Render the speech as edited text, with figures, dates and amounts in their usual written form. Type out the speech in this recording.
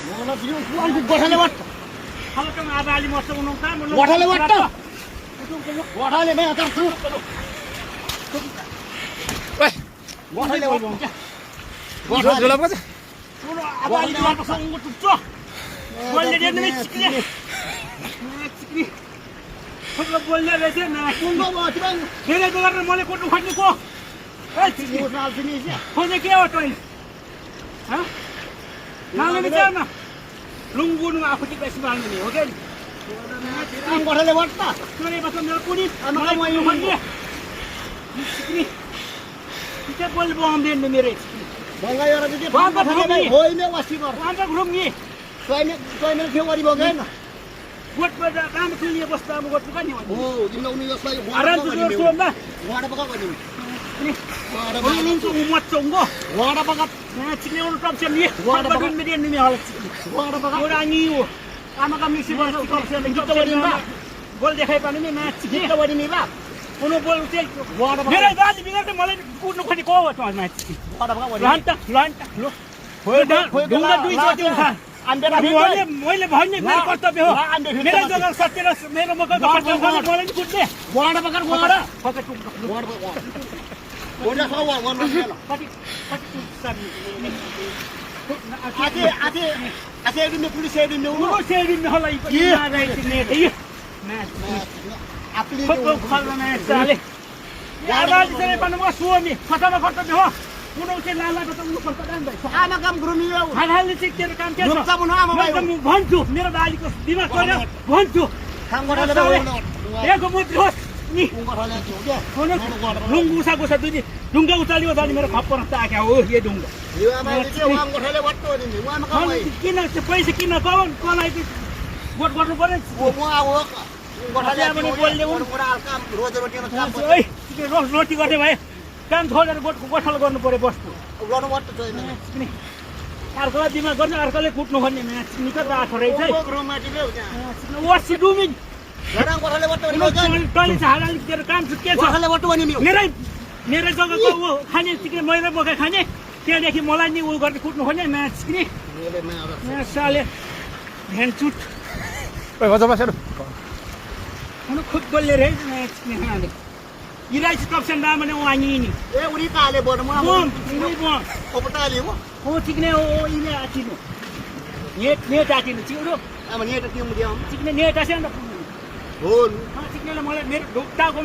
गोठाले what खालकम आज अलि मस्त उनाउ काम गोठाले वाट गोठाले मैं आता छु ओइ गोठाले वाट गोठा जुला पछ सुनो अब अलि वाट सँग टुच्चो बोल्ने दे नि चिक्ने खुट्लो बोल्ने रहेछ न कुंगो बात बन धेरै गरेर मैले कोट्नु खोज्नु को ए चिक्ने वो साल दिने छ खोजे के हो तै ह नाम विचार न लुङगुनु आफू चाहिँ बेसी मार्नु नि हो के हम गोठाले वाट त चोरे बस मेरो कुनी मलाई मलाई खोज्ने चिक्ने के बोल बम देन मेरो भंगा यार दिदी बाबा गोठाले होय ने वासी कर वान्ट घुम नि स्वयं के वरी बगेन गोट बजा काम चुलिए बस्दा म गोट पनि हो हो दिनु उनी यसलाई आराम से जोर न वाडा बगा गर्नु अनि लिन्छु उमत चंगो वाडा बगा चिक्ने उन टप्सन नि वाडा बगा मिडियन नि हल वाडा बगा एउटा नि हो आमा का मिसी बस टप्सन गीत बनि बा बोल देखाइ पानी नि म्याच गीत बनि नि बा कुनो बोल चाहिँ वाडा बगा मेरो दाजु बिगार्दै मलाई कुद्नु खोज्ने को हो त म्याच वाडा बगा लान्ट लो ढुङ्गा दुई चोटि उठा मैले भन्ने मेरो कर्तव्य हो मेरो जग्गा सत्येर मेरो मकै मलाई नि कुट्ने वाडा बगा वाडा फकै वाडा बगा ओडा सो वन कति आते दिन पुलिस दिन उनो सेडिन मलाई के आपले फको खल्ने चाले आवाज चाहिँ पन म सुमी खतम कर्तव्य हो उनो चाहिँ लाला त उनो कर्तव्य नि आमा काम गर्नु यो हालहालले चाहिँ तेरो काम के छ रुप्चा बनु आमा भाइ म भन्छु मेरो दालीको दिमाग गर्नु भन्छु काम गरेर एको मुद्री होस् नि गोठाले थियो के लुङ्गु उसाको छ दुई ढुङ्गा उचाल्यो भने मेरो खप्पर ताक्या हो यो ढुङ्गा यो आमाले चाहिँ वाम गोठाले वट्टो दिन्छ वामा काम भाइ किन त्यो पैसा किन कलाई गोट गर्नु पर्यो ओ म अब गोठाले पनि बोल्ने हुन् पुरा काम रोज रोटीमा काम ओइ रोटी गर्ने भए काम छोडेर गोठल गर्नु पर्यो बस्नु गर्नु वट्टो छैन अर्कोलाई दिमाग गर्ने अर्कोले कुट्नु खोज्ने म्याच निकै राखो रहेछ है रोमाटी ल्याउ त्यहाँ वसी डुमिन घरा गोठाले वट्टो नि टली हालहाल तेरो काम के छ गोठाले वट्टो नि मेरो जग्गाको ऊ खाने चिक्ने मैले मकै खाने त्यहाँदेखि मलाई नि उ गर्ने कुट्नु खोज्ने म्याच नि साले भ्यानचुट ओइ गजब बसेर हुनु खुद बोल्ने रे म्याच नि खाने इराइस टप्सन दाम भने वानी नि ए उनी काले बोर्ड म ओपटाले हो ओ चिक्ने ओ इले आतिनु नेट आतिनु चिउरो अब नेट टिम दियो चिक्ने नेट आसेन हो चिक्नेले मलाई मेरो ढुक्टाको